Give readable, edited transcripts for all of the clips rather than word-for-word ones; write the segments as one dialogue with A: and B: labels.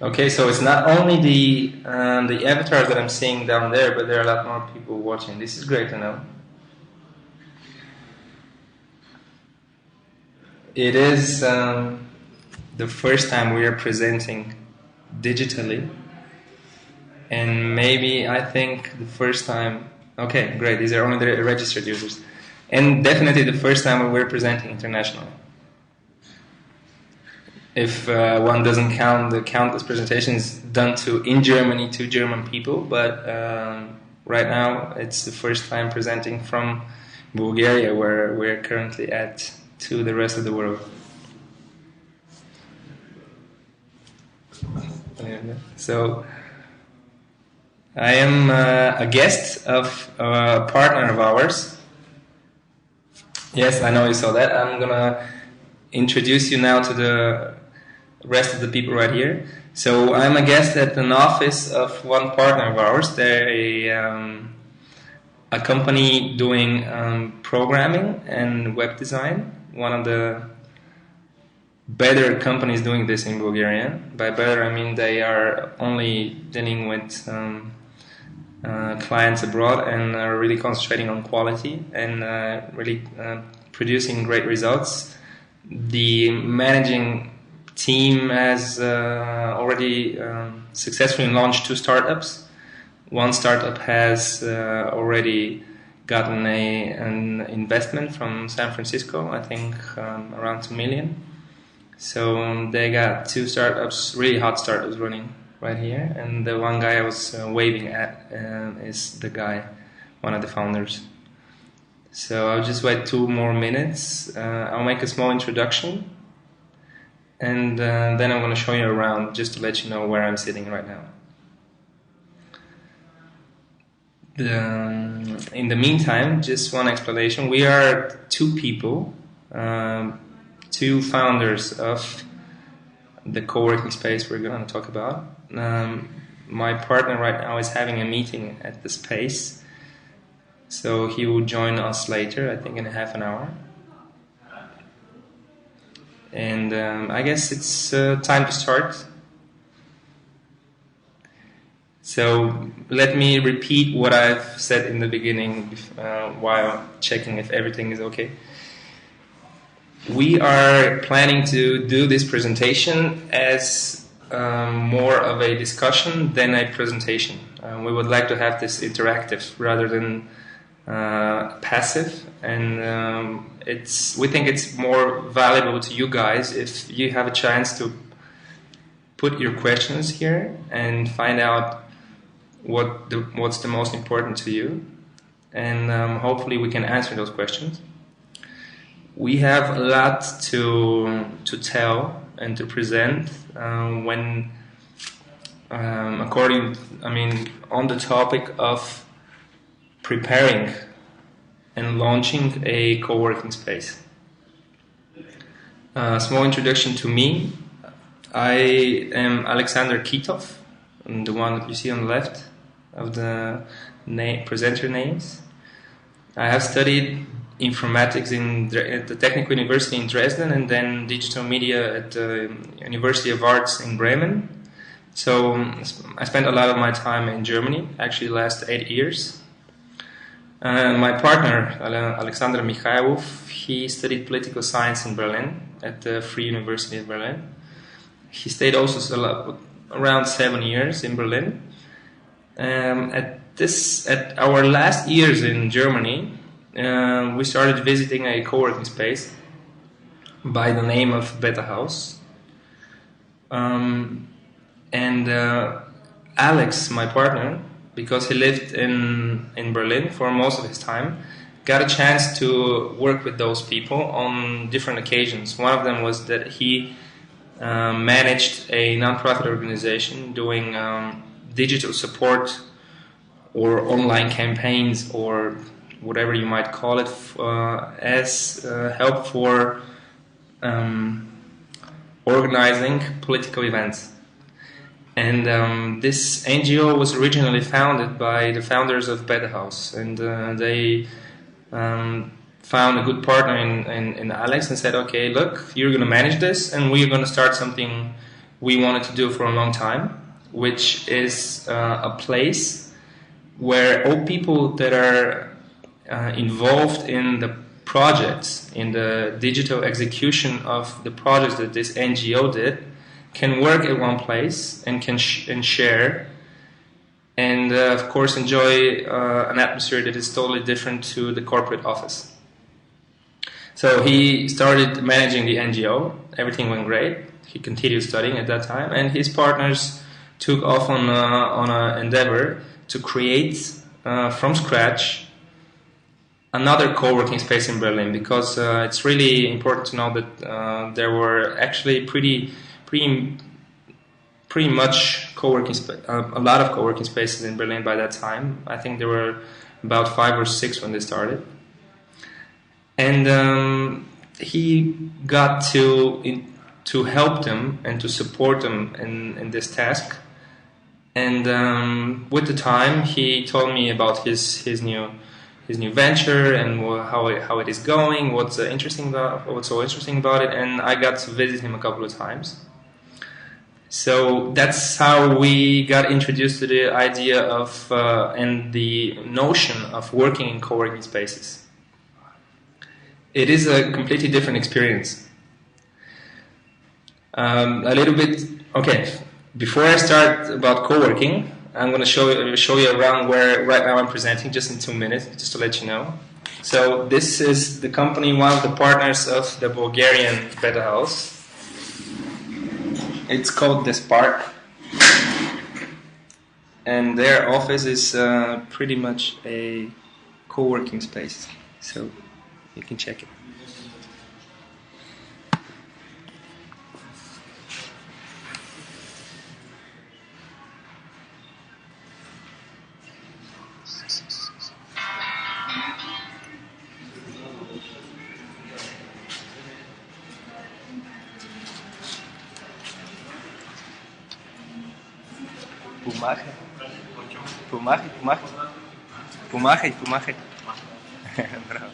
A: Okay, so it's not only the avatars that I'm seeing down there, but there are a lot more people watching. This is great to know. It is the first time we are presenting digitally, and maybe I think the first time. Okay, great. These are only the registered users, and definitely the first time we're presenting internationally. If one doesn't count the countless presentations done in Germany to German people, but right now it's the first time presenting from Bulgaria, where we're currently at, to the rest of the world. So I am a guest of a partner of ours. Yes, I know you saw that. I'm gonna introduce you now to the rest of the people right here. So I'm a guest at an office of one partner of ours. They're a company doing programming and web design. One of the better companies doing this in Bulgaria. By better, I mean they are only dealing with clients abroad and are really concentrating on quality and really producing great results. The managing team has already successfully launched 2 startups. One startup has already gotten an investment from San Francisco, I think around 2 million. So they got 2 startups, really hot startups running right here. And the one guy I was waving at is the guy, one of the founders. So I'll just wait 2 more minutes. I'll make a small introduction. And then I'm going to show you around just to let you know where I'm sitting right now. In the meantime, just one explanation. We are 2 people, 2 founders of the co-working space we're going to talk about. My partner right now is having a meeting at the space, so he will join us later, I think in half an hour. And I guess it's time to start. So let me repeat what I've said in the beginning while checking if everything is okay. We are planning to do this presentation as more of a discussion than a presentation. We would like to have this interactive rather than passive, and we think it's more valuable to you guys if you have a chance to put your questions here and find out what's the most important to you, and hopefully we can answer those questions. We have a lot to tell and to present on the topic of preparing and launching a co-working space. Small introduction to me. I am Alexander Kitov, the one that you see on the left of the presenter names. I have studied informatics at the Technical University in Dresden and then digital media at the University of Arts in Bremen. So I spent a lot of my time in Germany, actually the last 8 years. My partner, Alexander Mihaylov, he studied political science in Berlin at the Free University of Berlin. He stayed also around 7 years in Berlin. At our last years in Germany, we started visiting a co-working space by the name of Betahaus. And Alex, my partner, because he lived in Berlin for most of his time, got a chance to work with those people on different occasions. One of them was that he managed a non-profit organization doing digital support or online campaigns or whatever you might call it as help for organizing political events. And this NGO was originally founded by the founders of Betahaus, and they found a good partner in Alex and said, okay, look, you're going to manage this and we're going to start something we wanted to do for a long time, which is a place where all people that are involved in the projects, in the digital execution of the projects that this NGO did, can work at one place and can share, and of course enjoy an atmosphere that is totally different to the corporate office. So he started managing the NGO. Everything went great. He continued studying at that time, and his partners took off on an endeavor to create from scratch another co-working space in Berlin, because it's really important to know that there were actually pretty much a lot of co-working spaces in Berlin by that time. I think there were about 5 or 6 when they started, and he got to help them and to support them in this task. And with the time, he told me about his new venture and how it is going, what's so interesting about it, and I got to visit him a couple of times. So that's how we got introduced to the idea of and the notion of working in co-working spaces. It is a completely different experience. A little bit, okay. Before I start about co-working, I'm going to show you around where right now I'm presenting, just in 2 minutes, just to let you know. So this is the company, one of the partners of the Bulgarian Betahaus. It's called the Spark, and their office is pretty much a co-working space. So you can check it. Помахай. Браво.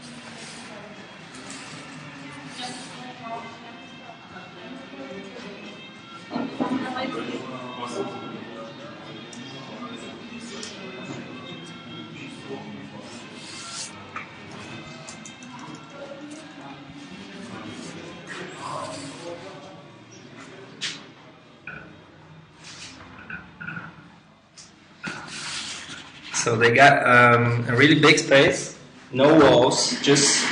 A: So they got a really big space, no walls, just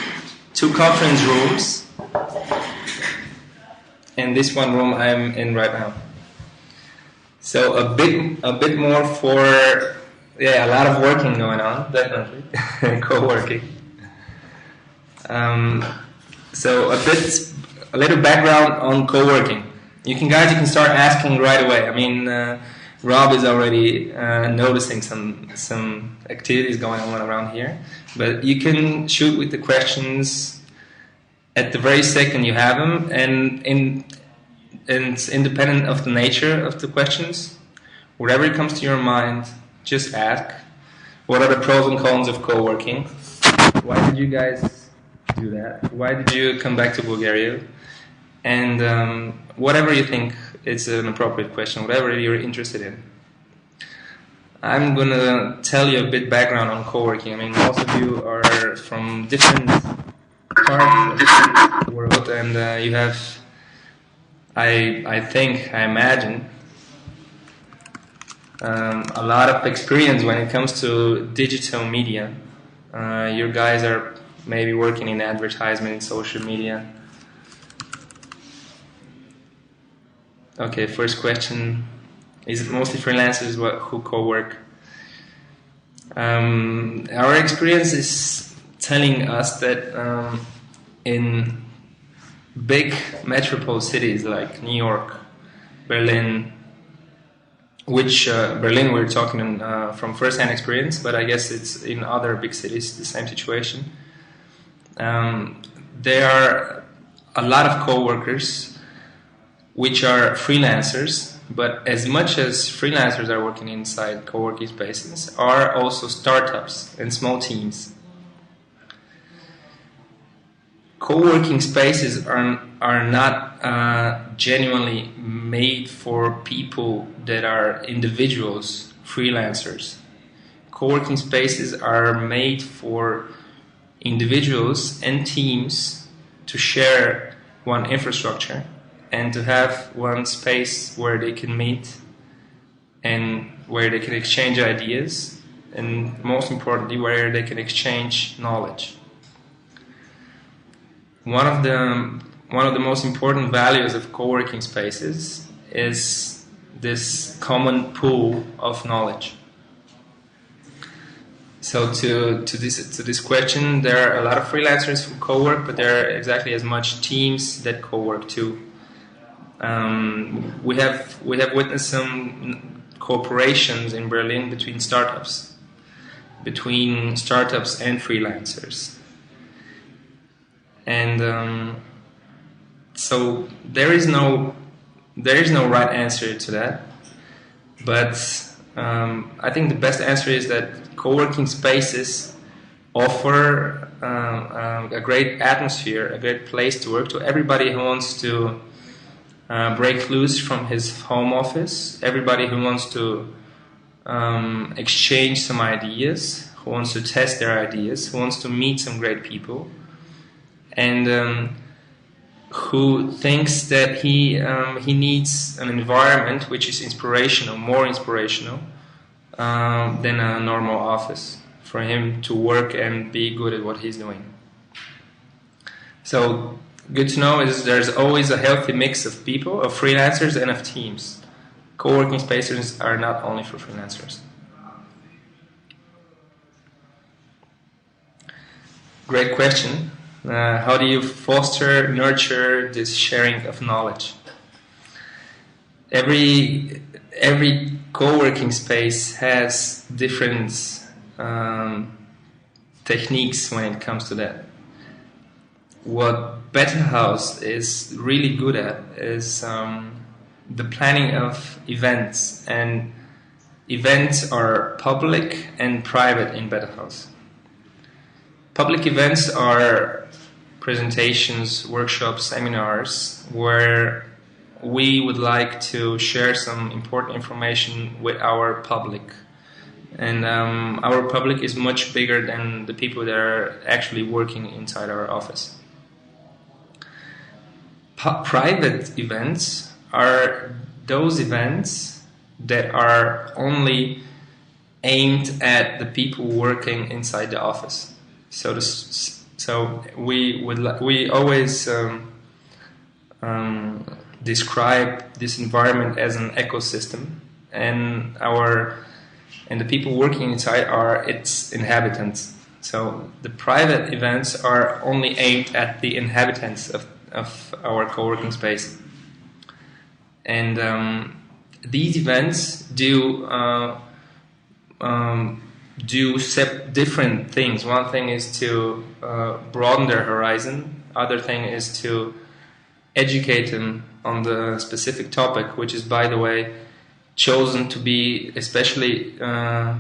A: 2 conference rooms, and this one room I'm in right now. So a bit more for, a lot of working going on, definitely, co-working. So a little background on co-working. You can start asking right away. I mean, Rob is already noticing some activities going on around here, but you can shoot with the questions at the very second you have them, and it's independent of the nature of the questions. Whatever comes to your mind, just ask. What are the pros and cons of co-working? Why did you guys do that? Why did you come back to Bulgaria? And whatever you think it's an appropriate question, whatever you're interested in. I'm going to tell you a bit background on co-working. I mean, most of you are from different parts of the world, and you have, I imagine, a lot of experience when it comes to digital media. You guys are maybe working in advertisement, social media. Okay, first question. Is it mostly freelancers who co-work? Our experience is telling us that in big metropole cities like New York, Berlin, which Berlin we're talking from first-hand experience, but I guess it's in other big cities the same situation. There are a lot of co-workers which are freelancers, but as much as freelancers are working inside co-working spaces, are also startups and small teams. Co-working spaces are are not genuinely made for people that are individuals, freelancers. Co-working spaces are made for individuals and teams to share one infrastructure and to have one space where they can meet and where they can exchange ideas, and most importantly, where they can exchange knowledge. One of the most important values of co-working spaces is this common pool of knowledge. So to this question, there are a lot of freelancers who co-work, but there are exactly as much teams that co-work too. We have witnessed some cooperations in Berlin between startups and freelancers, and so there is no right answer to that, but I think the best answer is that co-working spaces offer a great atmosphere, a great place to work to everybody who wants to break loose from his home office, everybody who wants to exchange some ideas, who wants to test their ideas, who wants to meet some great people, and who thinks that he needs an environment which is more inspirational than a normal office for him to work and be good at what he's doing. So good to know is there's always a healthy mix of people, of freelancers and of teams. Co-working spaces are not only for freelancers. Great question. How do you nurture this sharing of knowledge? Every co-working space has different techniques when it comes to that. What Betahaus is really good at is the planning of events, and events are public and private in Betahaus. Public events are presentations, workshops, seminars where we would like to share some important information with our public. And our public is much bigger than the people that are actually working inside our office. Private events are those events that are only aimed at the people working inside the office. So we always describe this environment as an ecosystem, and the people working inside are its inhabitants. So the private events are only aimed at the inhabitants of our co-working space, and these events do different things. One thing is to broaden their horizon. Other thing is to educate them on the specific topic, which is, by the way, chosen to be especially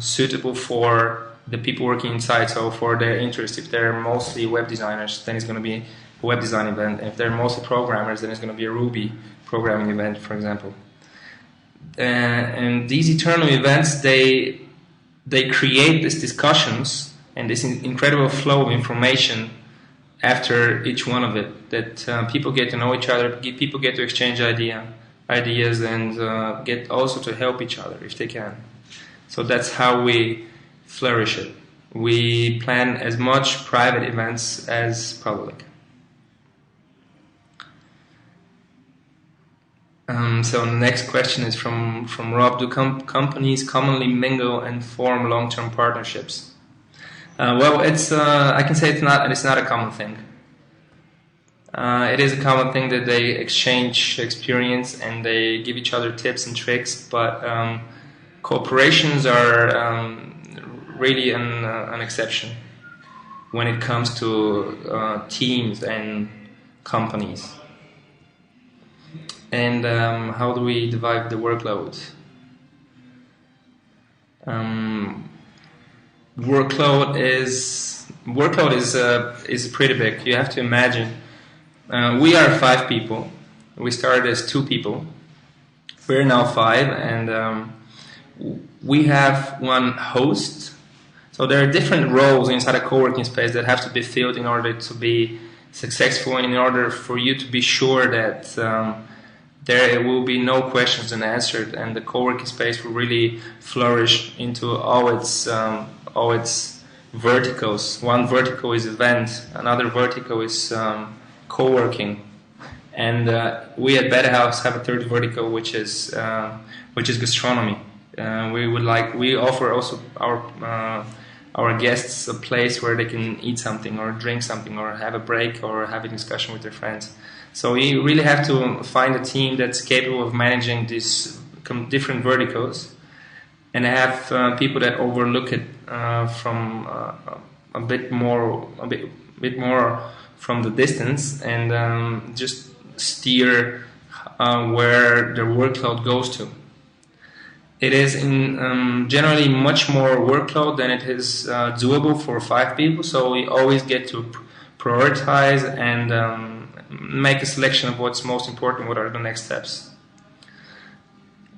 A: suitable for the people working inside, so for their interest. If they're mostly web designers, then it's going to be a web design event. And if they're mostly programmers, then it's going to be a Ruby programming event, for example. And these eternal events, they create these discussions and this incredible flow of information after each one of it, that people get to know each other, people get to exchange ideas, and get also to help each other if they can. So that's how we flourish it. We plan as much private events as public. So the next question is from Rob. Do companies commonly mingle and form long-term partnerships? Well, it's I can say it's not a common thing. It is a common thing that they exchange experience and they give each other tips and tricks, but cooperations are really an exception when it comes to teams and companies. And how do we divide the workload? Workload is pretty big. You have to imagine We are 5 people. We started as 2 people. We're now 5, and we have one host. So there are different roles inside a co-working space that have to be filled in order to be successful, and in order for you to be sure that there will be no questions unanswered, and the co-working space will really flourish into all its verticals. One vertical is event, another vertical is co-working, and we at Betahaus have a third vertical, which is gastronomy. We offer also our guests a place where they can eat something or drink something or have a break or have a discussion with their friends. So we really have to find a team that's capable of managing these different verticals, and have people that overlook it from a bit more from the distance, and just steer where their workload goes to. It is generally much more workload than it is doable for 5 people, so we always get to prioritize and make a selection of what's most important, what are the next steps.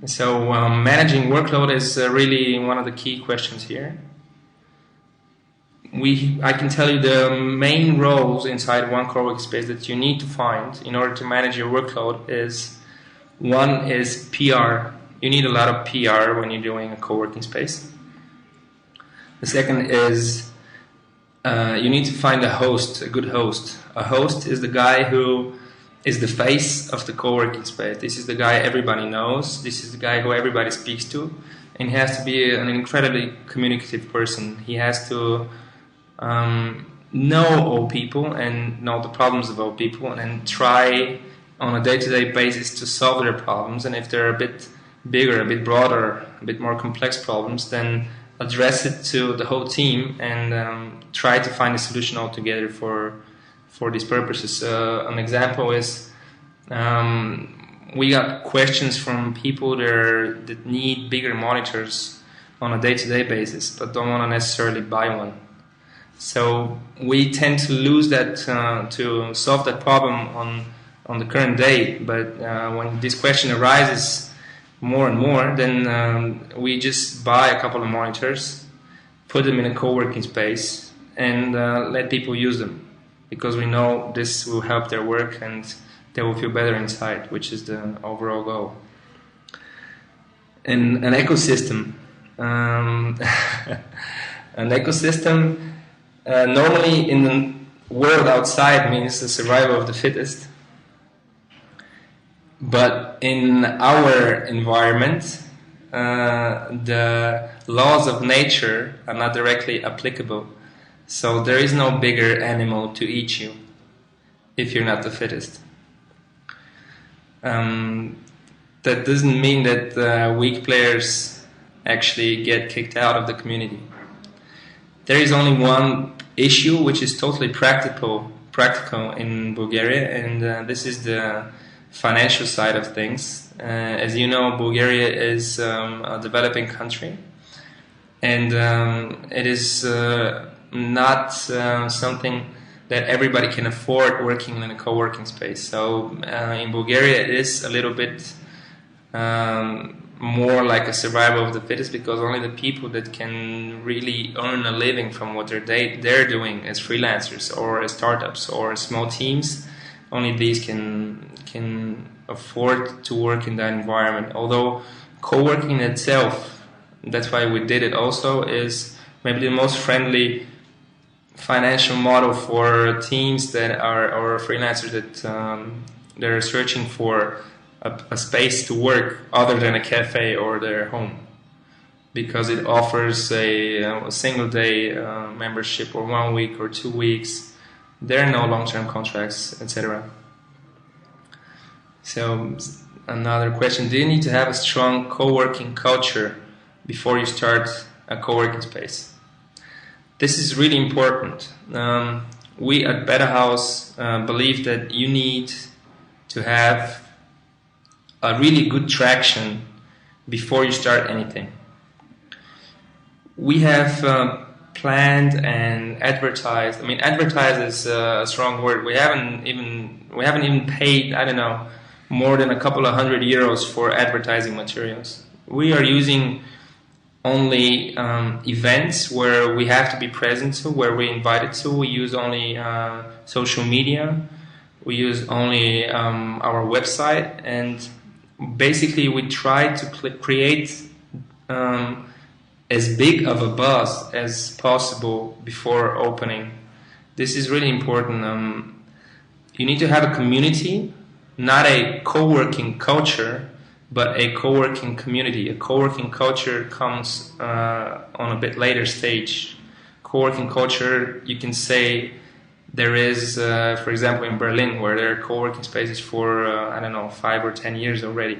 A: So managing workload is really one of the key questions here. I can tell you the main roles inside one co-working space that you need to find in order to manage your workload is, one is PR. You need a lot of PR when you're doing a co-working space. The second is you need to find a host, a good host. A host is the guy who is the face of the co-working space. This is the guy everybody knows. This is the guy who everybody speaks to. And he has to be an incredibly communicative person. He has to know all people and know the problems of all people, and then try on a day-to-day basis to solve their problems. And if they're a bit bigger, a bit broader, a bit more complex problems, then address it to the whole team and try to find a solution altogether for these purposes. An example is we got questions from people that need bigger monitors on a day-to-day basis but don't want to necessarily buy one. So we tend to lose that to solve that problem on the current day, but when this question arises more and more, then we just buy a couple of monitors, put them in a co-working space, and let people use them, because we know this will help their work and they will feel better inside, which is the overall goal. And an ecosystem. An ecosystem normally in the world outside means the survival of the fittest. But in our environment, the laws of nature are not directly applicable. So there is no bigger animal to eat you if you're not the fittest. That doesn't mean that weak players actually get kicked out of the community. There is only one issue which is totally practical in Bulgaria, and this is the financial side of things. As you know, Bulgaria is a developing country, and it is not something that everybody can afford working in a co-working space. So in Bulgaria it is a little bit more like a survival of the fittest, because only the people that can really earn a living from what they're doing as freelancers or as startups or small teams, only these can afford to work in that environment. Although co-working itself, that's why we did it also, is maybe the most friendly financial model for teams that are, or freelancers that they're searching for a space to work other than a cafe or their home, because it offers a single day membership, or 1 week or 2 weeks. There are no long-term contracts, etc. So another question: do you need to have a strong co-working culture before you start a co-working space? This is really important. We at Betahaus believe that you need to have a really good traction before you start anything. We have planned and advertised. I mean, advertised is a strong word. We haven't even paid, I don't know, more than a couple of €100 for advertising materials. We are using only events where we have to be present to, where we're invited to. We use only social media. We use only our website, and basically we try to create as big of a buzz as possible before opening. This is really important. You need to have a community, not a co-working culture, but a co-working community. A co-working culture comes on a bit later stage. Co-working culture, you can say there is, for example, in Berlin, where there are co-working spaces for, I don't know, 5 or 10 years already.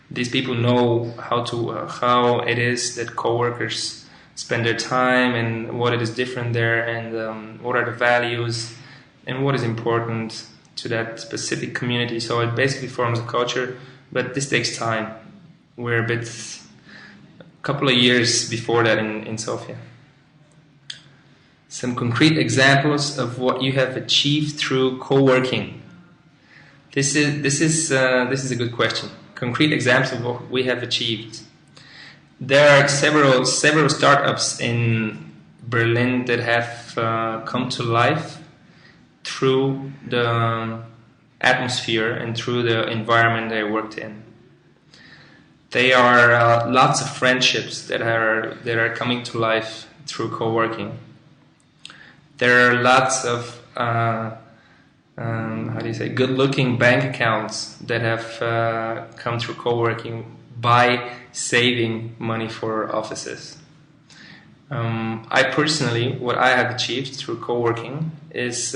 A: These people know how it is that co-workers spend their time and what it is different there, and what are the values and what is important to that specific community. So it basically forms a culture, but this takes time. We're a couple of years before that in Sofia. Some concrete examples of what you have achieved through co-working. This is a good question. Concrete examples of what we have achieved. There are several startups in Berlin that have come to life through the atmosphere and through the environment they worked in. There are lots of friendships that are coming to life through co-working. There are lots of good-looking bank accounts that have come through co-working by saving money for offices. I personally, what I have achieved through co-working is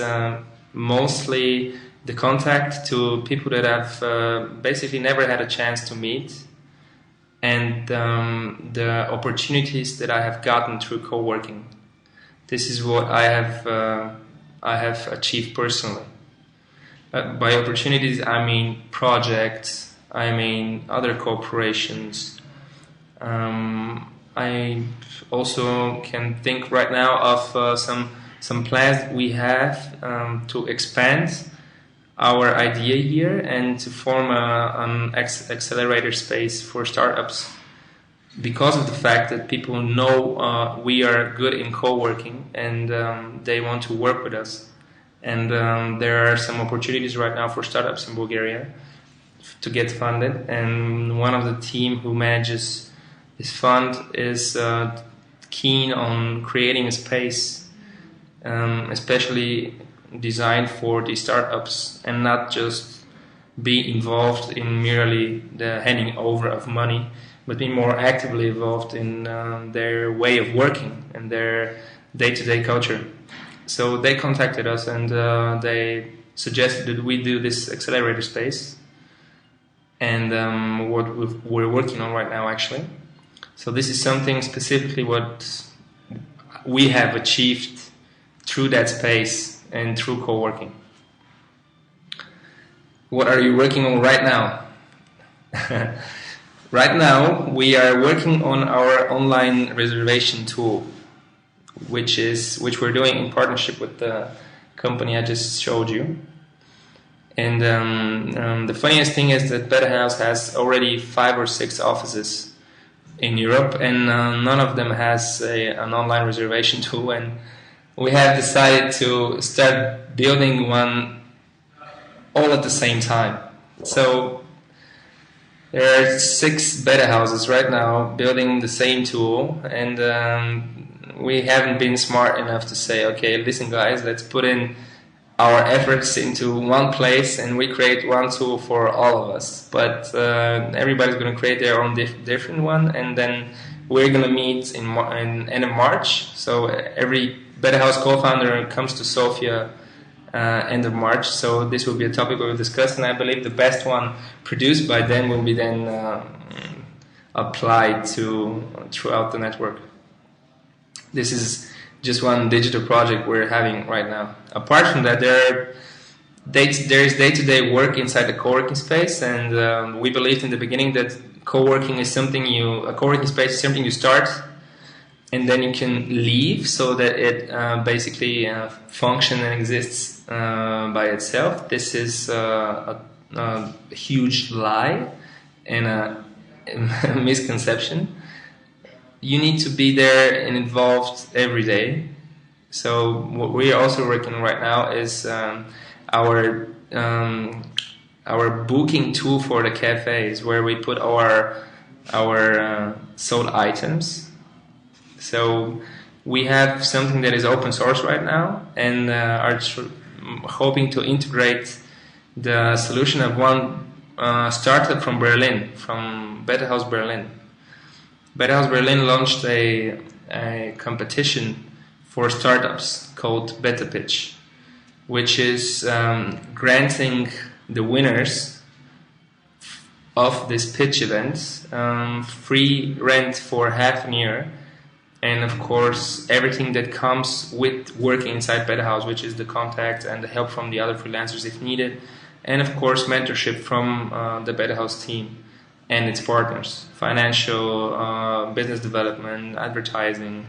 A: mostly the contact to people that I've basically never had a chance to meet, and the opportunities that I have gotten through co-working. This is what I have achieved personally. By opportunities, I mean projects, I mean other corporations. I also can think right now of some plans we have to expand our idea here and to form an accelerator space for startups, because of the fact that people know we are good in co-working, and they want to work with us. And there are some opportunities right now for startups in Bulgaria to get funded, and one of the team who manages this fund is keen on creating a space especially designed for the startups, and not just be involved in merely the handing over of money, but be more actively involved in their way of working and their day-to-day culture. So they contacted us, and they suggested that we do this accelerator space, and what we're working on right now, actually. So this is something specifically what we have achieved through that space and through co-working. What are you working on right now? Right now, we are working on our online reservation tool, which we're doing in partnership with the company I just showed you. And the funniest thing is that Betahaus has already 5 or 6 offices in Europe, and none of them has an online reservation tool. And we have decided to start building one all at the same time. So there are 6 Betahouses right now building the same tool, and we haven't been smart enough to say, okay, listen guys, let's put in our efforts into one place and we create one tool for all of us. But everybody's going to create their own different one, and then we're going to meet in end of March. So every Betahaus co-founder comes to Sofia end of March. So this will be a topic we'll discuss, and I believe the best one produced by then will be then applied throughout the network. This is just one digital project we're having right now. Apart from that, there is day-to-day work inside the co-working space, and we believed in the beginning that co-working is a co-working space is something you start and then you can leave so that it basically functions and exists by itself. This is a huge lie and a misconception. You need to be there and involved every day. So what we are also working on right now is our booking tool for the cafes, where we put our sold items. So we have something that is open source right now, and are hoping to integrate the solution of one startup from Berlin, from Betahaus Berlin. Betahaus Berlin launched a competition for startups called Beta Pitch, which is granting the winners of this pitch event free rent for half a year, and of course everything that comes with working inside Betahaus, which is the contact and the help from the other freelancers if needed, and of course mentorship from the Betahaus team and its partners, financial, business development, advertising,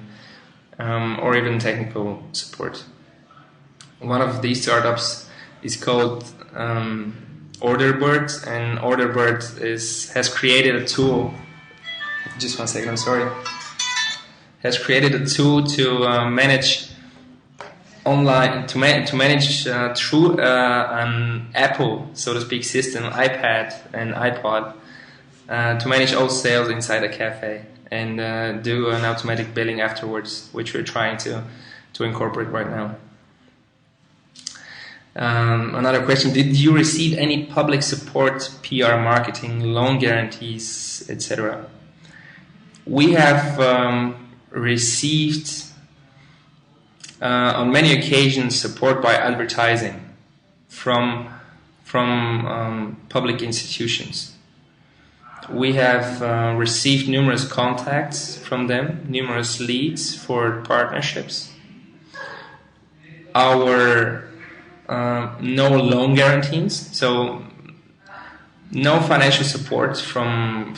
A: or even technical support. One of these startups is called Orderbird, and Orderbird has created a tool. Just 1 second, I'm sorry. Has created a tool to manage online, to manage through an Apple, so to speak, system, iPad and iPod, to manage all sales inside a cafe and do an automatic billing afterwards, which we're trying to incorporate right now. Another question: did you receive any public support, PR, marketing, loan guarantees, etc.? We have received on many occasions support by advertising from public institutions. We have received numerous contacts from them, numerous leads for partnerships. Our no loan guarantees, so no financial support from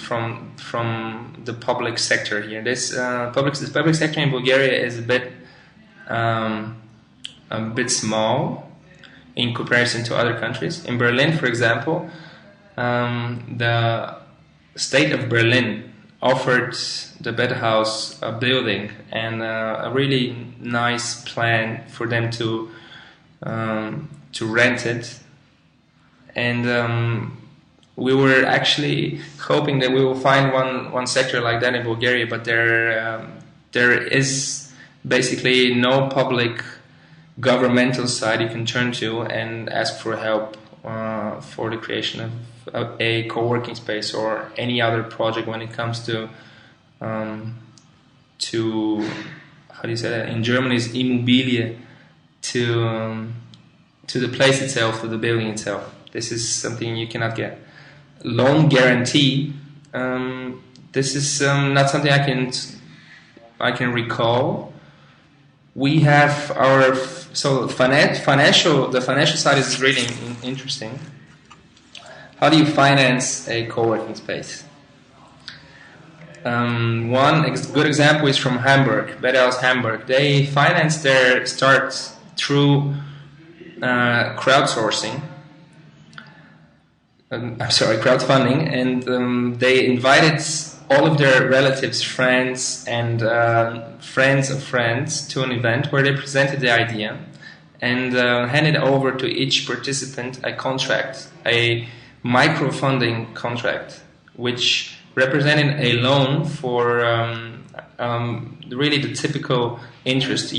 A: the public sector here. This public sector in Bulgaria is a bit small in comparison to other countries. In Berlin, for example, the state of Berlin offered the Betahaus a building and a really nice plan for them to rent it, and we were actually hoping that we will find one sector like that in Bulgaria, but there is basically no public governmental side you can turn to and ask for help for the creation of a co-working space or any other project when it comes to how do you say that in German is Immobilie, to the place itself, to the building itself. This is something you cannot get. Loan guarantee, this is not something I can recall. We have our the financial side is really interesting. How do you finance a co-working space? One good example is from Hamburg, Betahaus Hamburg. They financed their start through crowdsourcing. Crowdfunding, and they invited all of their relatives, friends, and friends of friends to an event where they presented the idea and handed over to each participant a contract, a micro-funding contract, which represented a loan for really the typical interests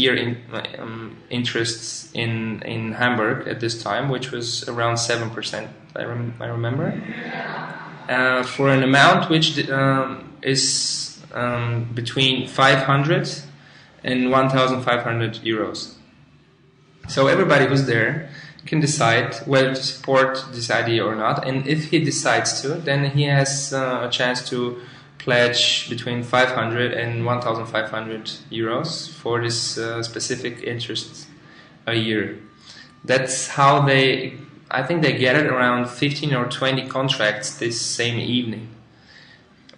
A: in Hamburg at this time, which was around 7%. I remember, for an amount which is between 500 and 1,500 euros. So everybody who's there can decide whether to support this idea or not, and if he decides to, then he has a chance to pledge between 500 and 1,500 euros for this specific interest a year. That's how I think they gathered around 15 or 20 contracts this same evening,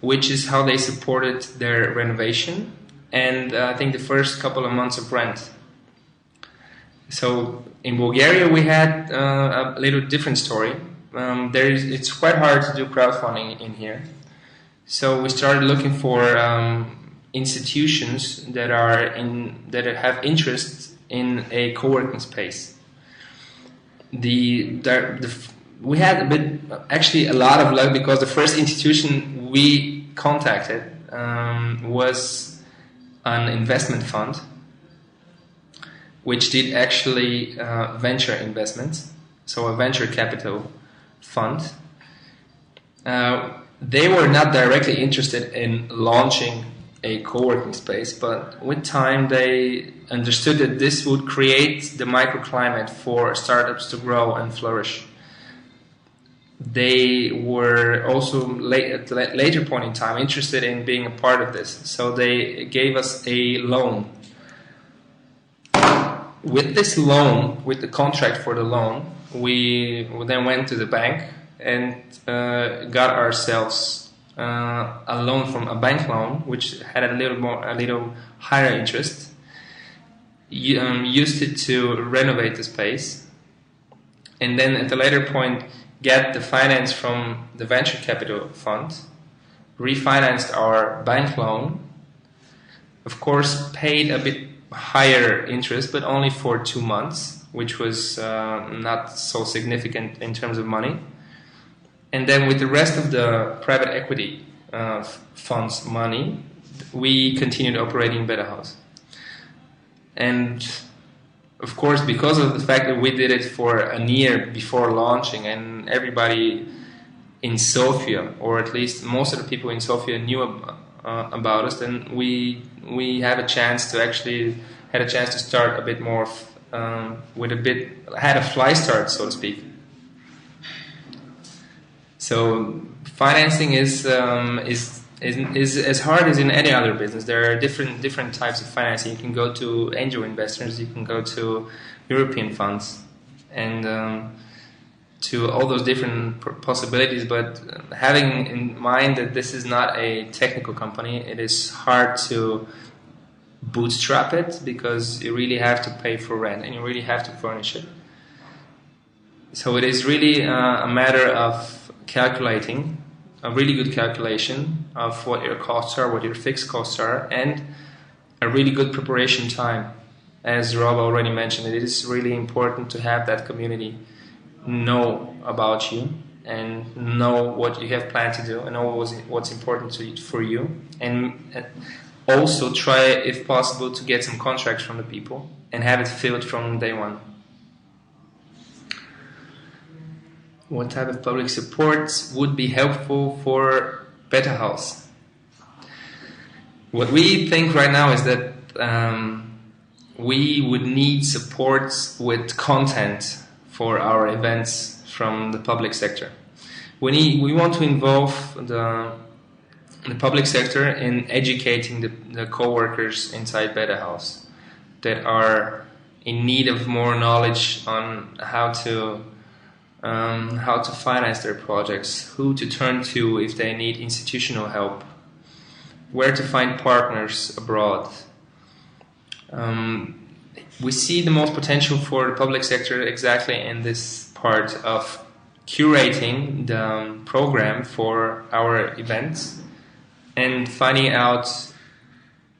A: which is how they supported their renovation and I think the first couple of months of rent. So in Bulgaria we had a little different story. It's quite hard to do crowdfunding in here. So we started looking for institutions that have interest in a co-working space. We had actually a lot of luck, because the first institution we contacted was an investment fund, which did actually venture investments, so a venture capital fund. They were not directly interested in launching a co-working space, but with time they understood that this would create the microclimate for startups to grow and flourish. They were also at a later point in time interested in being a part of this, so they gave us a loan. With this loan, with the contract for the loan, we then went to the bank and got ourselves a loan from a bank loan, which had a little higher interest. Used it to renovate the space, and then at a later point get the finance from the venture capital fund, refinanced our bank loan, of course paid a bit higher interest, but only for 2 months, which was not so significant in terms of money. And then with the rest of the private equity fund's money, we continued operating Betahaus. And of course, because of the fact that we did it for a year before launching, and everybody in Sofia, or at least most of the people in Sofia, knew about us, then we had a chance to start a bit more had a fly start, so to speak. So financing is as hard as in any other business. There are different types of financing. You can go to angel investors, you can go to European funds, and to all those different possibilities. But having in mind that this is not a technical company, it is hard to bootstrap it, because you really have to pay for rent and you really have to furnish it. So it is really a matter of calculating, a really good calculation of what your costs are, what your fixed costs are, and a really good preparation time. As Rob already mentioned, it is really important to have that community know about you and know what you have planned to do and know what's important for you, and also try, if possible, to get some contracts from the people and have it filled from day one. What type of public supports would be helpful for Betahaus? What we think right now is that we would need supports with content for our events from the public sector. We want to involve the public sector in educating the co-workers inside Betahaus that are in need of more knowledge on how to finance their projects, who to turn to if they need institutional help, where to find partners abroad. We see the most potential for the public sector exactly in this part of curating the program for our events and finding out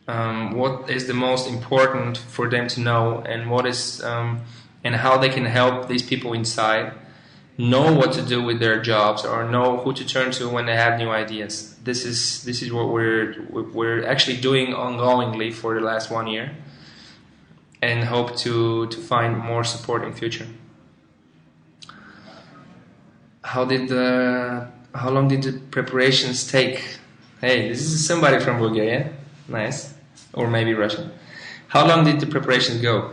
A: what is the most important for them to know, and what is and how they can help these people inside know what to do with their jobs, or know who to turn to when they have new ideas. This is what we're actually doing ongoingly for the last 1 year, and hope to find more support in future. How long did the preparations take? Hey, this is somebody from Bulgaria. Nice. Or maybe Russian. How long did the preparations go?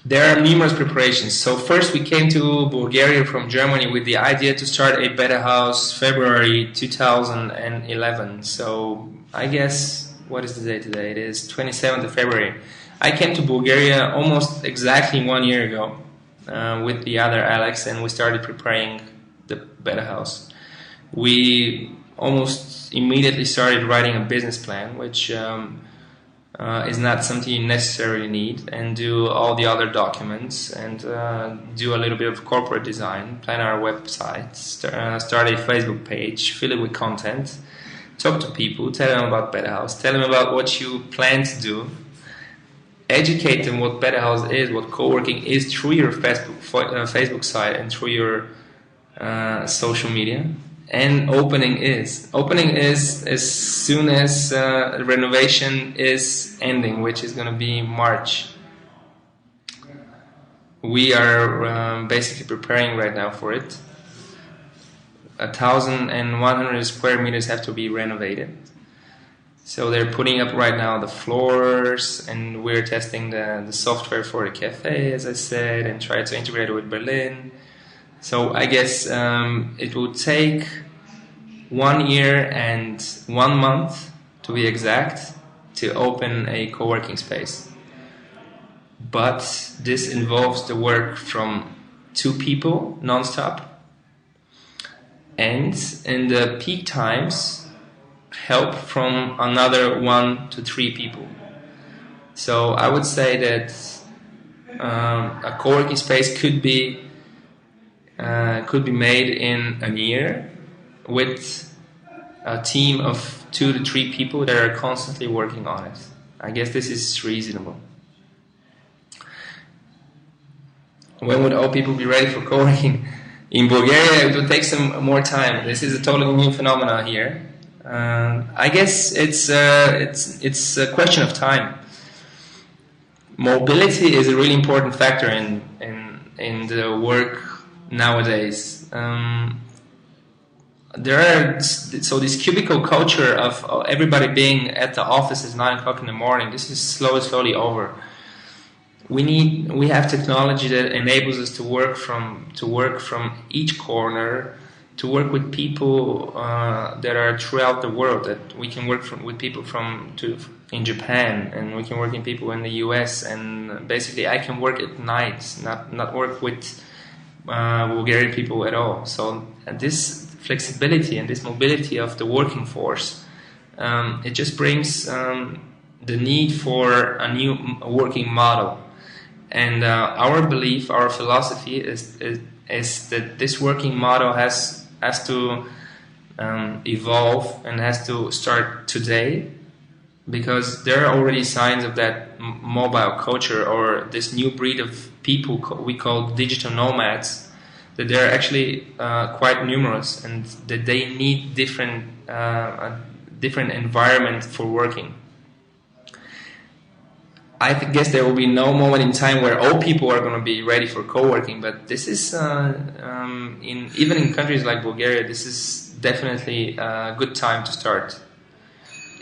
A: There are numerous preparations. So first we came to Bulgaria from Germany with the idea to start a Betahaus February 2011. So I guess, what is the date today? It is 27th of February. I came to Bulgaria almost exactly 1 year ago with the other Alex, and we started preparing the Betahaus. We almost immediately started writing a business plan, which is not something you necessarily need, and do all the other documents, and do a little bit of corporate design, plan our website, start a Facebook page, fill it with content, talk to people, tell them about Betahaus, tell them about what you plan to do, educate them what Betahaus is, what coworking is through your Facebook site and through your social media. And opening is as soon as renovation is ending, which is going to be March. We are basically preparing right now for it. 1,100 square meters have to be renovated. So they're putting up right now the floors, and we're testing the software for the cafe, as I said, and try to integrate it with Berlin. So I guess it will take 1 year and 1 month, to be exact, to open a co-working space. But this involves the work from 2 people non-stop, and in the peak times, help from another 1 to 3 people. So I would say that a co-working space could be made in a year with a team of 2 to 3 people that are constantly working on it. I guess this is reasonable. When would all people be ready for co-working? In Bulgaria, it will take some more time. This is a totally new phenomenon here. I guess it's a question of time. Mobility is a really important factor in the work nowadays. This cubicle culture of everybody being at the office at 9 o'clock in the morning, this is slowly over. We have technology that enables us to work from each corner, to work with people that are throughout the world. That we can work with people in Japan, and we can work with people in the US, and basically I can work at night, not work with Bulgarian people at all. So this flexibility and this mobility of the working force, it just brings the need for a new working model. And our belief, our philosophy is that this working model has to evolve and has to start today, because there are already signs of that mobile culture, or this new breed of people we call digital nomads, that they're actually quite numerous, and that they need a different environment for working. I guess there will be no moment in time where all people are going to be ready for co-working, but this is even in countries like Bulgaria, this is definitely a good time to start.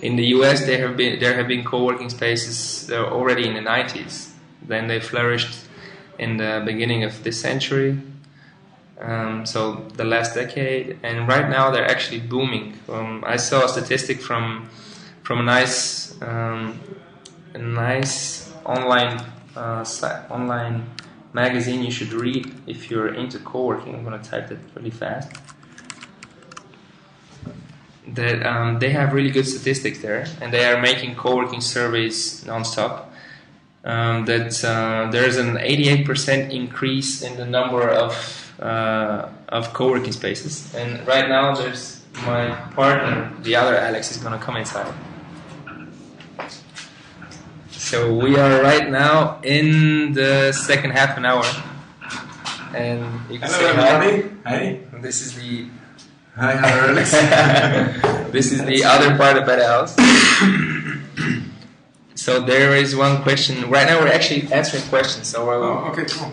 A: In the US, there have been co-working spaces already in the 90s. Then they flourished in the beginning of this century, so the last decade, and right now they're actually booming. I saw a statistic from a nice online magazine you should read if you're into co-working. I'm going to type it really fast. That they have really good statistics there, and they are making co-working surveys non-stop. That there's an 88% increase in the number of co-working spaces. And right now, there's my partner, the other Alex, is going to come inside. So we are right now in the second half an hour, and you can say hi.
B: Hi.
A: This is the
B: Hi, Alex.
A: this is the other part of Betahaus. So there is one question. Right now we're actually answering questions. So
B: okay, cool.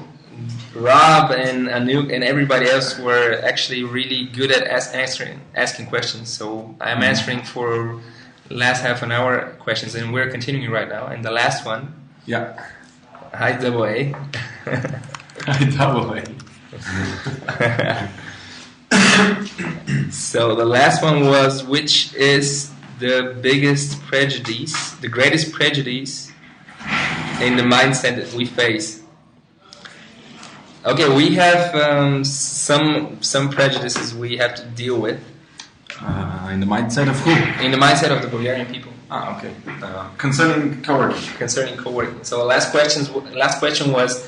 A: Rob and Anouk and everybody else were actually really good at asking questions. So I'm answering for last half an hour questions, and we're continuing right now. And the last one.
B: Yeah.
A: Hi, double A.
B: Hi, double A.
A: So the last one was, which is the biggest prejudice, the greatest prejudice in the mindset that we face? Okay, we have some prejudices we have to deal with.
B: In the mindset of who?
A: In the mindset of the Bulgarian people.
B: Ah, okay. Concerning coworking.
A: Concerning co-working. So last question was,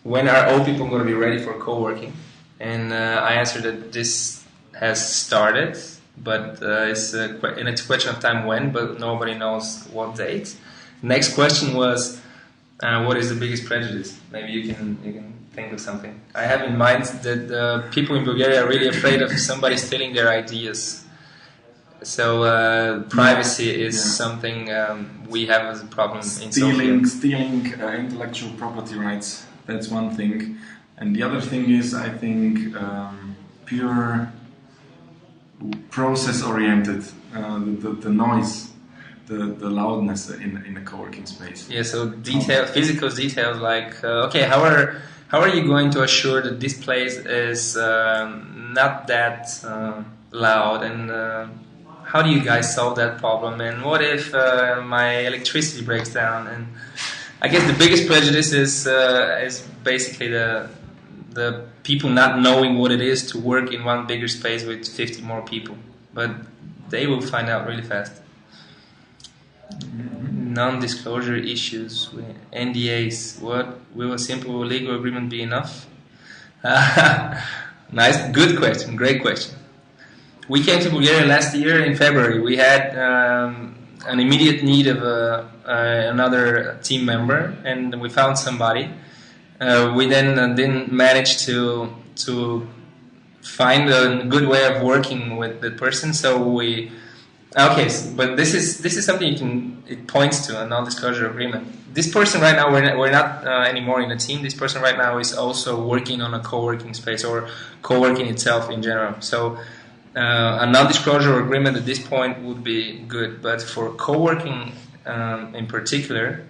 A: when are all people going to be ready for co-working? And I answered that this has started, but it's a question of time when, but nobody knows what date. Next question was, what is the biggest prejudice? Maybe you can think of something. I have in mind that people in Bulgaria are really afraid of somebody stealing their ideas. So privacy is something we have as a problem in Sofia.
B: Stealing intellectual property rights, that's one thing. And the other thing is, I think, pure process-oriented, the noise, the loudness in a co-working space.
A: Yeah, so physical details like, okay, how are you going to assure that this place is not that loud, and how do you guys solve that problem, and what if my electricity breaks down? And I guess the biggest prejudice is basically the people not knowing what it is to work in one bigger space with 50 more people, but they will find out really fast. Non-disclosure issues, NDAs. What will a simple legal agreement be enough? Nice, good question, great question. We came to Bulgaria last year in February. We had an immediate need of another team member, and we found somebody. We then didn't manage to find a good way of working with the person, so we. Okay, but this is something it points to a non-disclosure agreement. This person right now, we're not anymore in a team. This person right now is also working on a co-working space or co-working itself in general. So a non-disclosure agreement at this point would be good. But for co-working in particular,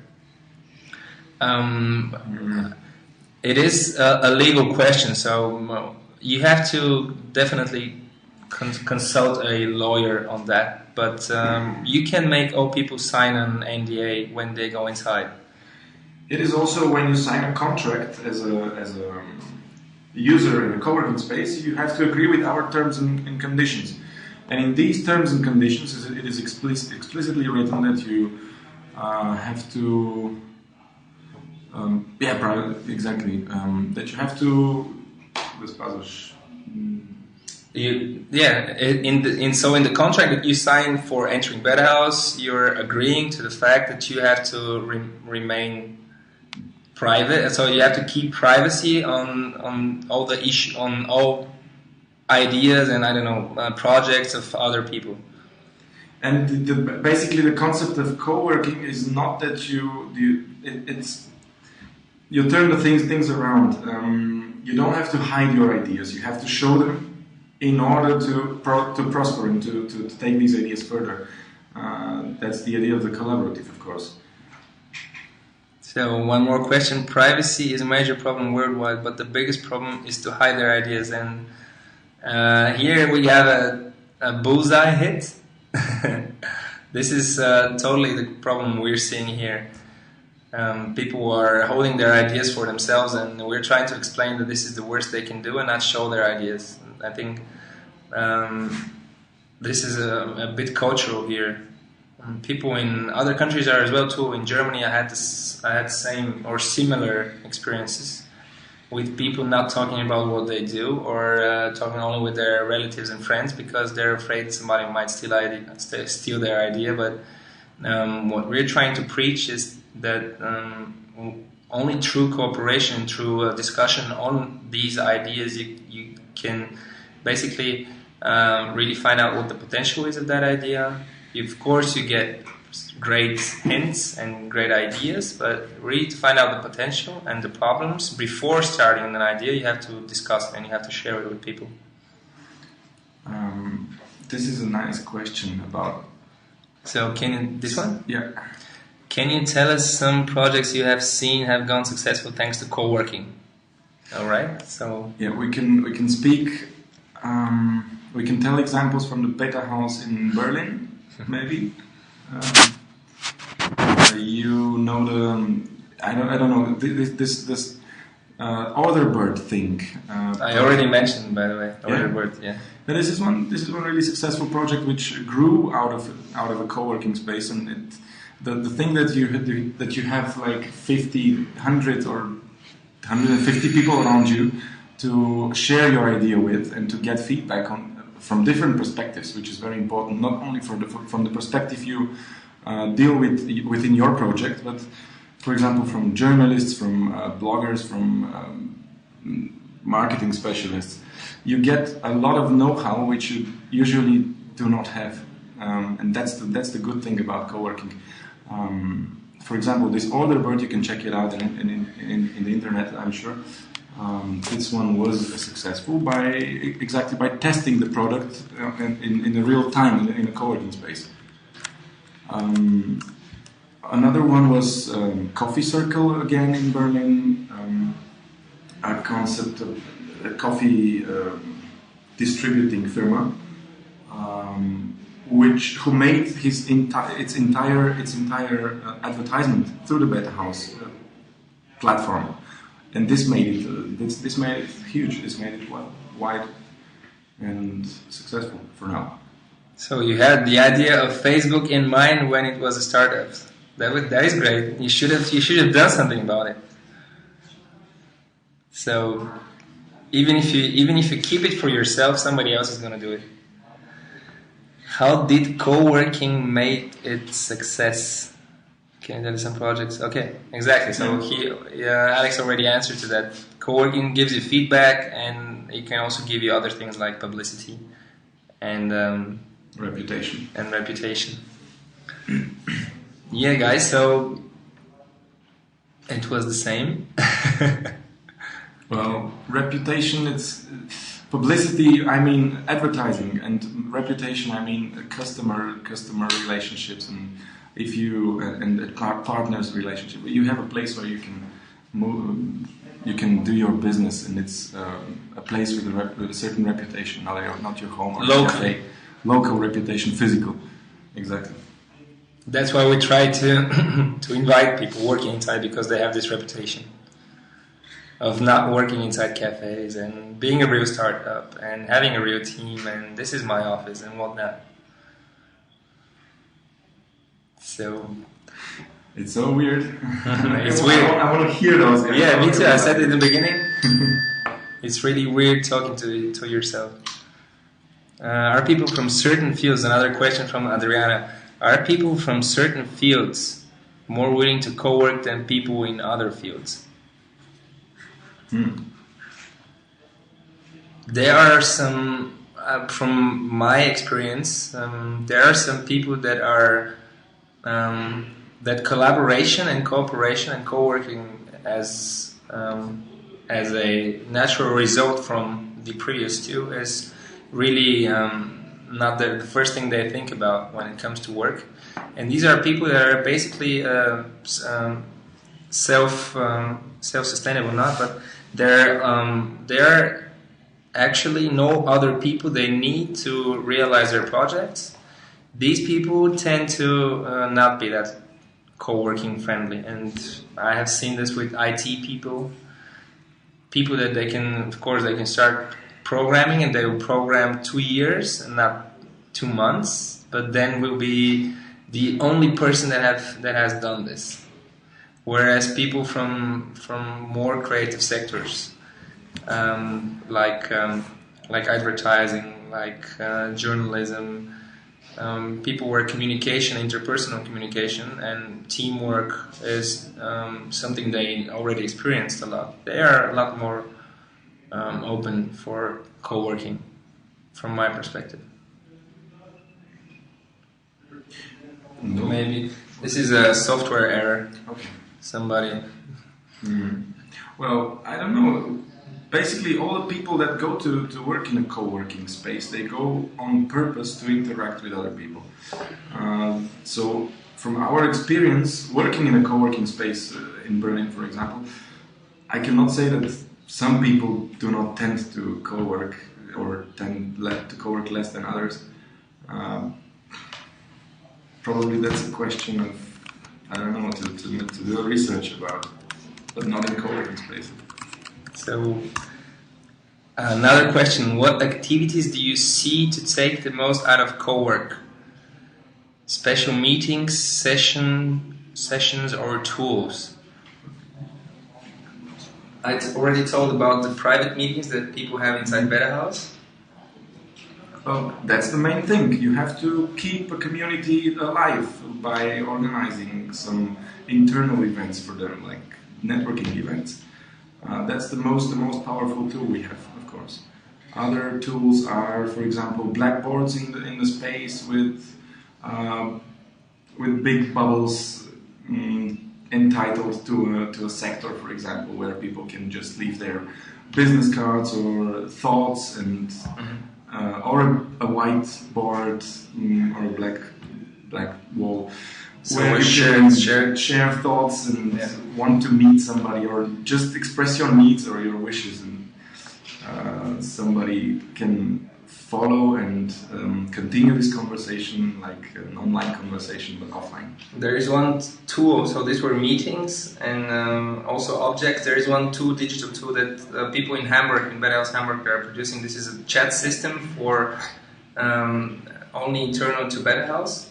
A: it is a legal question. So you have to definitely consult a lawyer on that. But you can make all people sign an NDA when they go inside.
B: It is also when you sign a contract as a user in a co-working space, you have to agree with our terms and conditions. And in these terms and conditions, it is explicitly written that you have to, that you have to.
A: In the contract that you sign for entering Betahaus, you're agreeing to the fact that you have to remain private. So you have to keep privacy on all the on all ideas and projects of other people.
B: And basically, the concept of co-working is not that you turn the things around. You don't have to hide your ideas. You have to show them in order to prosper and to take these ideas further. That's the idea of the collaborative, of course.
A: So one more question. Privacy is a major problem worldwide, but the biggest problem is to hide their ideas. And here we have a bullseye hit. This is totally the problem we're seeing here. People are holding their ideas for themselves, and we're trying to explain that this is the worst they can do and not show their ideas. I think this is a bit cultural here. People in other countries are as well too. In Germany, I had same or similar experiences with people not talking about what they do, or talking only with their relatives and friends because they're afraid somebody might steal their idea. But what we're trying to preach is that only through cooperation, through discussion on these ideas, you can basically really find out what the potential is of that idea. Of course, you get great hints and great ideas, but really to find out the potential and the problems before starting an idea, you have to discuss it and you have to share it with people.
B: This is a nice question about.
A: So this one?
B: Yeah.
A: Can you tell us some projects you have seen have gone successful thanks to co-working? All right. So
B: yeah, we can speak. We can tell examples from the Betahaus in Berlin, maybe. You know I don't know this Otherbird thing.
A: I already mentioned, by the way, Otherbird. Yeah.
B: This is one really successful project which grew out of a co-working space, and the thing that you have like 50, 100 or 150 people around you to share your idea with and to get feedback from different perspectives, which is very important. Not only from the perspective you deal with within your project, but for example from journalists, from bloggers, from marketing specialists. You get a lot of know-how which you usually do not have, and that's the good thing about co-working. For example, this Otherbird, you can check it out in the internet, I'm sure. This one was successful exactly by testing the product in a real time in a co-working space. Another one was Coffee Circle again in Berlin, a concept of a coffee distributing firma, who made its entire advertisement through the Betahaus platform, and this made it huge. This made it wide and successful for now.
A: So you had the idea of Facebook in mind when it was a startup. That is great. You should have done something about it. So even if you keep it for yourself, somebody else is going to do it. How did co-working make it success? Can you tell us some projects? Okay, exactly. So Alex already answered to that. Co-working gives you feedback, and it can also give you other things like publicity and
B: reputation.
A: Yeah, guys. So it was the same.
B: Well, reputation, it's publicity, I mean advertising, and reputation, I mean customer relationships, and partners relationship. You have a place where you can move, you can do your business, and it's a place with a certain reputation, not your home or
A: locally.
B: Local reputation, physical, exactly.
A: That's why we try to invite people working inside, because they have this reputation of not working inside cafes and being a real startup and having a real team, and this is my office and whatnot. So
B: it's so weird.
A: It's weird.
B: I want to hear those.
A: Yeah, me too. I said it in the beginning. It's really weird talking to yourself. Are people from certain fields? Another question from Adriana. Are people from certain fields more willing to co-work than people in other fields? There are some, from my experience, there are some people that are that collaboration and cooperation and co-working as a natural result from the previous two is really not the first thing they think about when it comes to work. And these are people that are basically self-sustainable, but they're actually no other people they need to realize their projects. These people tend to not be that co-working friendly, and I have seen this with IT people that they can start programming, and they will program 2 years and not 2 months, but then will be the only person that has done this. Whereas people from more creative sectors, like advertising, like journalism, people where communication, interpersonal communication, and teamwork is something they already experienced a lot. They are a lot more open for co-working, from my perspective.
B: No.
A: Maybe this is a software error.
B: Okay.
A: Somebody.
B: Well, I don't know. Basically, all the people that go to work in a co-working space, they go on purpose to interact with other people. So, from our experience working in a co-working space in Berlin, for example, I cannot say that some people do not tend to co-work or tend to co-work less than others. Probably that's a question of, I don't know, to do research about, but not in co-working spaces.
A: So another question: what activities do you see to take the most out of co-work? Special meetings, sessions, or tools? I already told about the private meetings that people have inside Betahaus.
B: Well, that's the main thing. You have to keep a community alive by organizing some internal events for them, like networking events. That's the most powerful tool we have, of course. Other tools are, for example, blackboards in the space with big bubbles entitled to a sector, for example, where people can just leave their business cards or thoughts and or a whiteboard or a black wall where you can share thoughts and want to meet somebody or just express your needs or your wishes, and somebody can follow and continue this conversation like an online conversation but offline.
A: There is one tool, so these were meetings and also objects. There is one tool, digital tool that people in Hamburg, in Betahaus Hamburg, are producing. This is a chat system for only internal to Betahaus,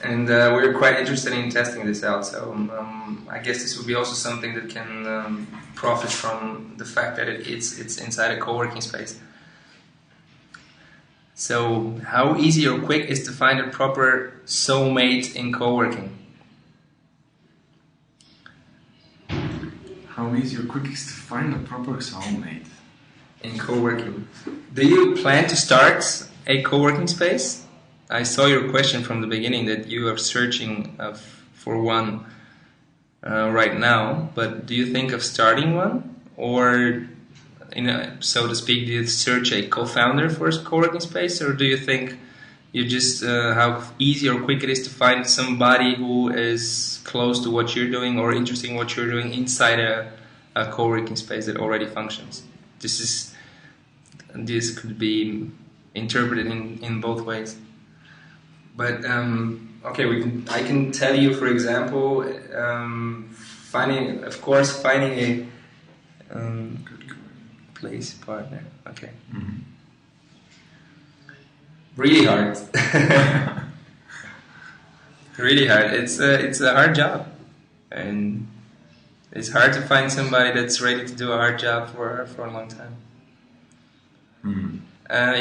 A: and we're quite interested in testing this out. So I guess this will be also something that can profit from the fact that it's inside a co-working space. So, how easy or quick is to find a proper soulmate in co-working?
B: How easy or quick is to find a proper soulmate
A: in co-working? Do you plan to start a co-working space? I saw your question from the beginning that you are searching for one right now, but do you think of starting one? Or, so to speak, do you search a co-founder for a co-working space, or do you think you just how easy or quick it is to find somebody who is close to what you're doing or interested in what you're doing inside a co-working space that already functions? This could be interpreted in both ways. But okay, I can tell you, for example, finding a place partner. Okay. Mm-hmm. Really hard. Really hard. It's a hard job, and it's hard to find somebody that's ready to do a hard job for a long time. Mm-hmm.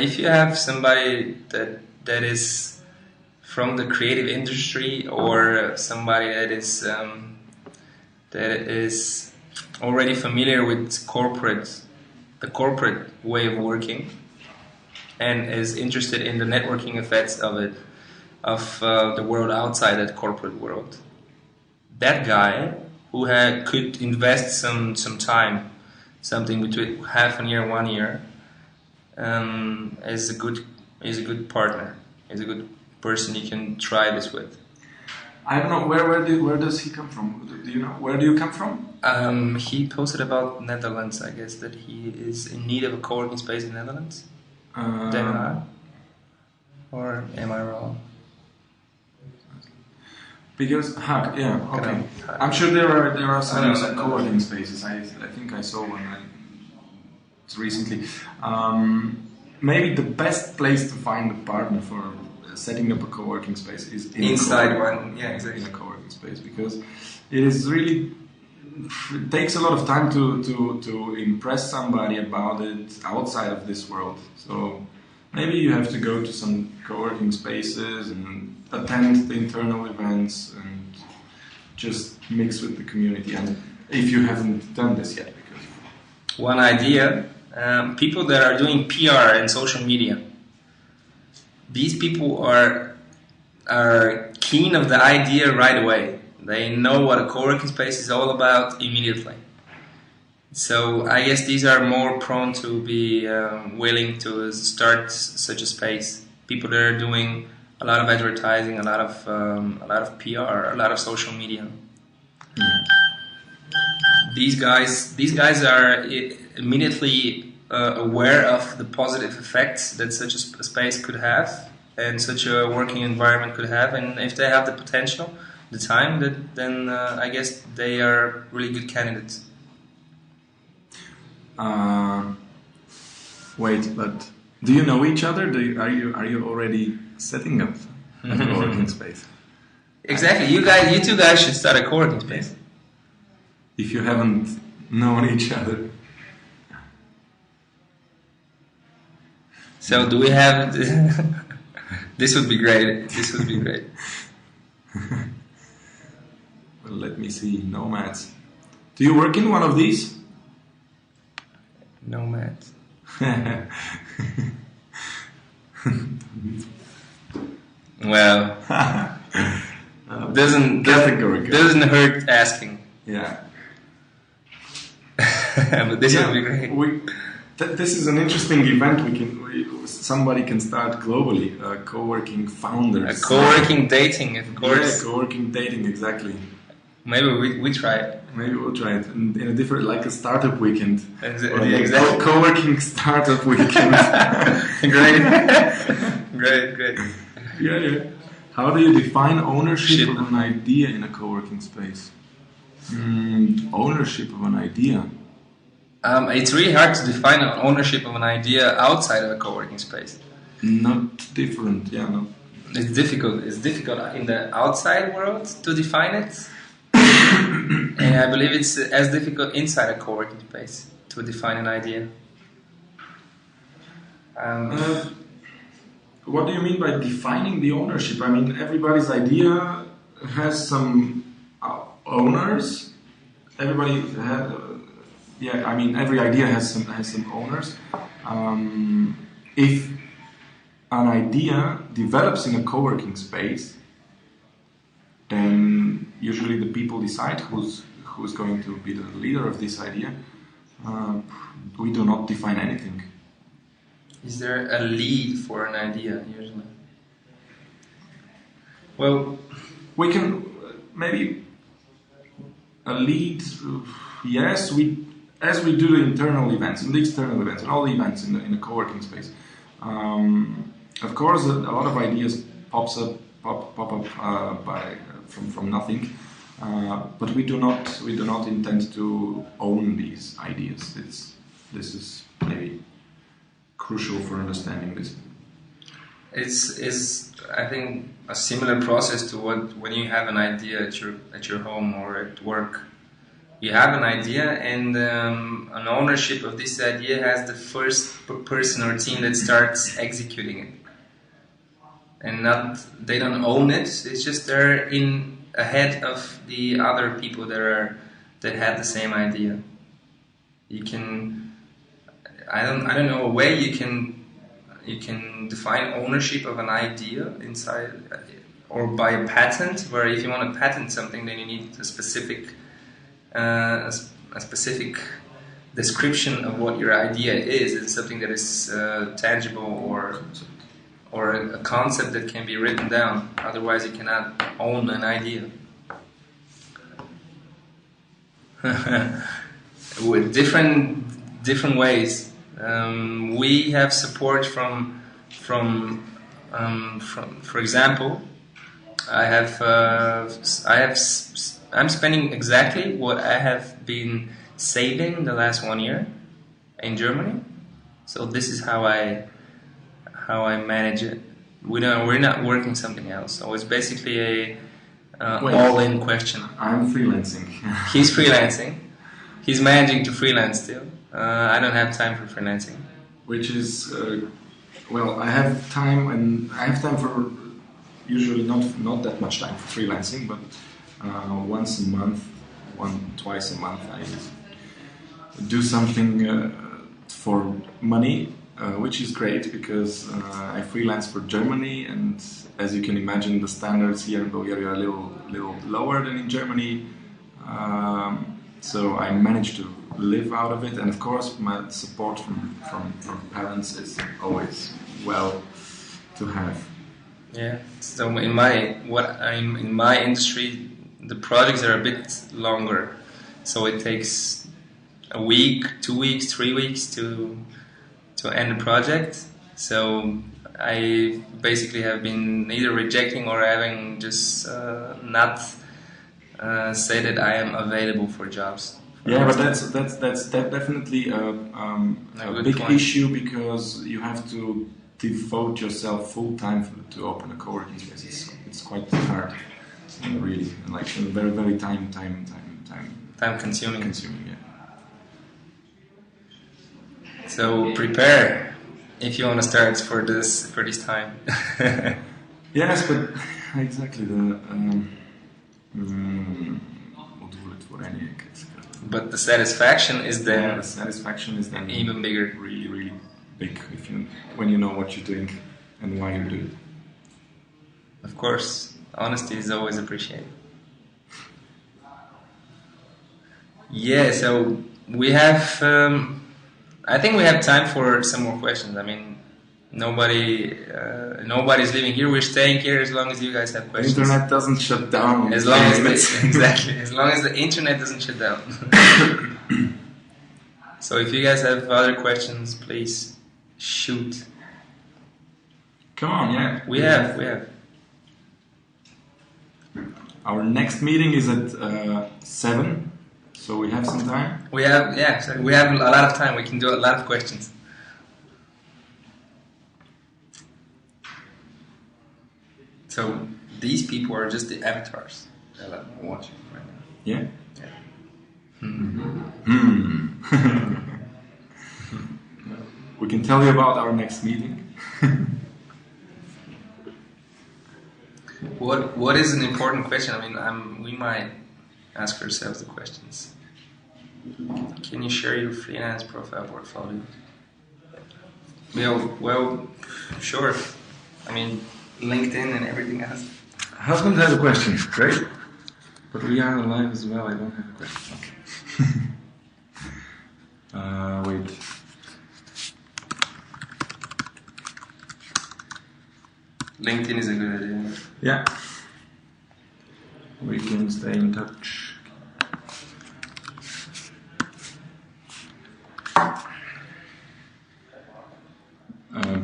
A: If you have somebody that is from the creative industry, or somebody that is already familiar with the corporate way of working, and is interested in the networking effects of it, of the world outside that corporate world. That guy who could invest some time, something between half a year, 1 year, is a good partner, is a good person you can try this with.
B: I don't know, where does he come from? Do you know? Where do you come from?
A: He posted about Netherlands, I guess, that he is in need of a co-working space in Netherlands. Den Haag? Or am I wrong?
B: Because Haag, yeah, okay. I'm sure there are some co-working spaces. I think I saw one recently. Maybe the best place to find a partner for setting up a co-working space is
A: inside one, yeah, exactly.
B: In a co-working space, because it takes a lot of time to impress somebody about it outside of this world. So maybe you have to go to some co-working spaces and attend the internal events and just mix with the community. And if you haven't done this yet, because
A: one idea, people that are doing PR and social media. These people are keen of the idea right away. They know what a co-working space is all about immediately. So I guess these are more prone to be willing to start such a space. People that are doing a lot of advertising, a lot of PR, a lot of social media. Mm. These guys are immediately aware of the positive effects that such a space could have and such a working environment could have, and if they have the potential, the time, then I guess they are really good candidates.
B: Wait, but do you know each other? Are you already setting up a co-working space?
A: Exactly. You two guys should start a co-working space.
B: If you haven't known each other.
A: So do we have? This would be great. This would be great.
B: Well, let me see. Nomads. Do you work in one of these?
A: Nomads. Well, doesn't hurt asking.
B: Yeah.
A: But this would be great.
B: This is an interesting event. Somebody can start globally. Co-working founders.
A: Co-working dating, of course.
B: Yeah, co-working dating, exactly.
A: Maybe we try it.
B: Maybe we'll try it in a different, like a startup weekend.
A: Exactly.
B: Co-working startup weekend.
A: Great.
B: Yeah. How do you define ownership of an idea in a co-working space? Ownership of an idea.
A: It's really hard to define ownership of an idea outside of a co-working space.
B: Not different, yeah, no.
A: It's difficult. It's difficult in the outside world to define it. And I believe it's as difficult inside a co-working space to define an idea.
B: What do you mean by defining the ownership? I mean, everybody's idea has some owners. Everybody has, every idea has some owners. If an idea develops in a co-working space, then usually the people decide who's going to be the leader of this idea. We do not define anything.
A: Is there a lead for an idea usually? Well,
B: we can maybe a lead. Yes, as we do the internal events and the external events and all the events in the co-working space. Of course, a lot of ideas pop up from nothing, but we do not intend to own these ideas. This is maybe crucial for understanding this.
A: It's I think a similar process to when you have an idea at your home or at work. You have an idea, and an ownership of this idea has the first person or team that starts executing it. And they don't own it. It's just they're ahead of the other people that had the same idea. You can, I don't know, a way you can define ownership of an idea inside, or by a patent. Where if you want to patent something, then you need a specific description of what your idea is. It's something that is tangible or a concept that can be written down. Otherwise, you cannot own an idea. With different ways. We have support from for example, I'm spending exactly what I have been saving the last 1 year in Germany. So this is how I manage it. We're not working something else. So it's basically a all-in question.
B: I'm freelancing.
A: He's freelancing. He's managing to freelance still. I don't have time for freelancing.
B: Which is I have time for usually not that much time for freelancing, but once a month, twice a month, I do something for money, which is great because I freelance for Germany, and as you can imagine, the standards here in Bulgaria are a little lower than in Germany. So I managed to live out of it, and of course, my support from parents is always well to have.
A: Yeah. So in my industry, the projects are a bit longer, so it takes a week, 2 weeks, 3 weeks to end a project. So I basically have been either rejecting or having just not say that I am available for jobs
B: Yeah, but that's definitely a big issue, because you have to devote yourself full time to open a co-working space. It's quite hard, really, like very
A: time consuming.
B: Yeah.
A: So prepare if you want to start for this time.
B: Yes, but exactly
A: But the satisfaction is then.
B: Yeah, the satisfaction is then
A: even bigger.
B: Really big when you know what you're doing and why you do it.
A: Of course, honesty is always appreciated. Yeah, so we have. I think we have time for some more questions. I mean, nobody's living here. We're staying here as long as you guys have questions.
B: The internet doesn't shut down.
A: As long as as long as the internet doesn't shut down. So if you guys have other questions, please shoot.
B: Come on, yeah.
A: We have.
B: Our next meeting is at 7, so we have some time.
A: We have a lot of time. We can do a lot of questions. So these people are just the avatars that I'm watching right now.
B: Yeah. We can tell you about our next meeting.
A: What is an important question? I mean, we might ask ourselves the questions. Can you share your freelance profile portfolio? Well, sure. I mean, LinkedIn and everything else.
B: Husband has a question. Great. But we are alive as well. I don't have a question. Okay. Wait.
A: LinkedIn is a good idea.
B: Yeah. We can stay in touch.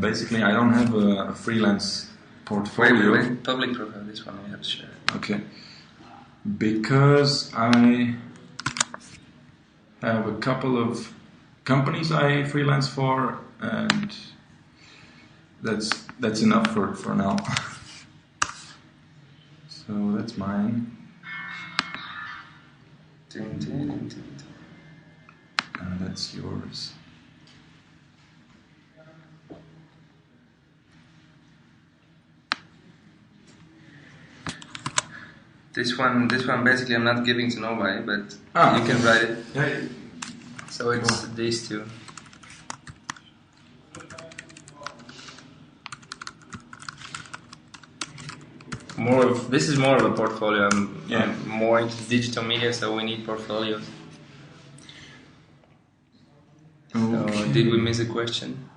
B: Basically, I don't have a freelance portfolio.
A: Wait. Public profile, this one we have to share.
B: Okay. Because I have a couple of companies I freelance for, and that's enough for now. So that's mine. And that's yours.
A: This one basically I'm not giving to nobody, but you can write it.
B: Yeah.
A: So it's these two. This is more of a portfolio. I'm more into digital media, so we need portfolios.
B: Okay.
A: So did we miss a question?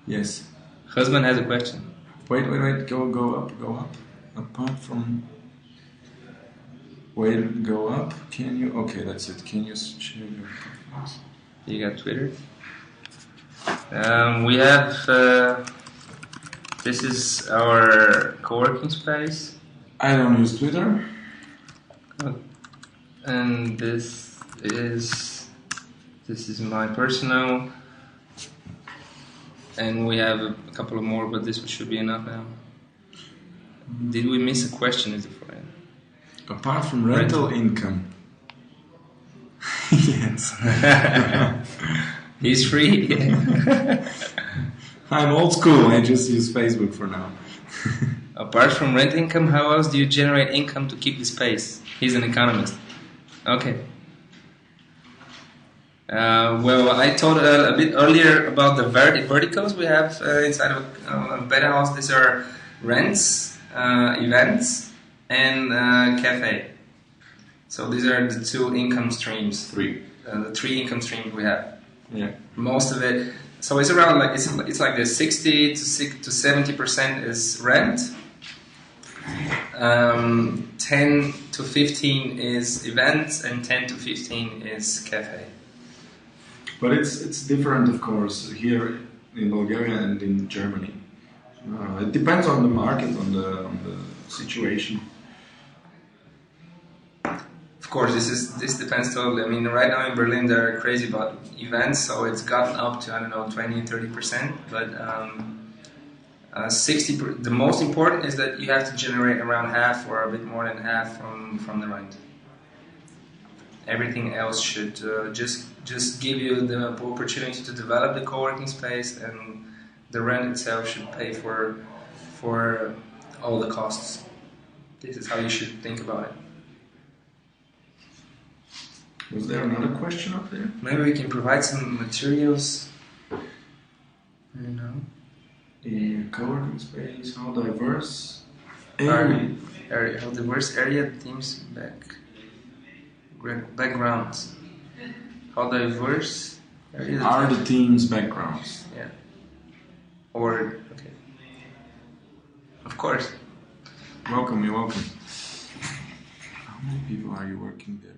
B: Yes.
A: Husband has a question.
B: Wait. Go up. Apart from... Wait, go up. Can you... Okay, that's it. Can you share your profiles?
A: You got Twitter? We have... this is our co-working space.
B: I don't use Twitter.
A: And this is my personal. And we have a couple of more, but this should be enough now. Did we miss a question? Is it for him?
B: Apart from rental income. Yes.
A: He's free.
B: I'm old school. I just use Facebook for now.
A: Apart from rent income, how else do you generate income to keep the space? He's an economist. Okay. Well, I told a bit earlier about the verticals we have inside of Betahaus. These are rents, events, and cafe. So these are the two income streams. The three income streams we have.
B: Yeah.
A: Most of it. So it's around like it's like the 60 to 70% is rent. 10 to 15 is events, and 10 to 15 is cafe.
B: But it's different, of course, here in Bulgaria and in Germany. It depends on the market, on the situation.
A: Of Of course, this depends totally. I mean, right now in Berlin they're crazy about events, so it's gotten up to, I don't know, 20-30%. But the most important is that you have to generate around half or a bit more than half from the rent. Everything else should just give you the opportunity to develop the co-working space, and the rent itself should pay for all the costs. This is how you should think about it.
B: Was there another question up there?
A: Maybe we can provide some materials. I don't know.
B: In co-working space, how diverse
A: area, how diverse area, teams, backgrounds. How diverse area
B: are the team's backgrounds?
A: Yeah. Or okay. Of course.
B: Welcome, you're welcome. How many people are you working there?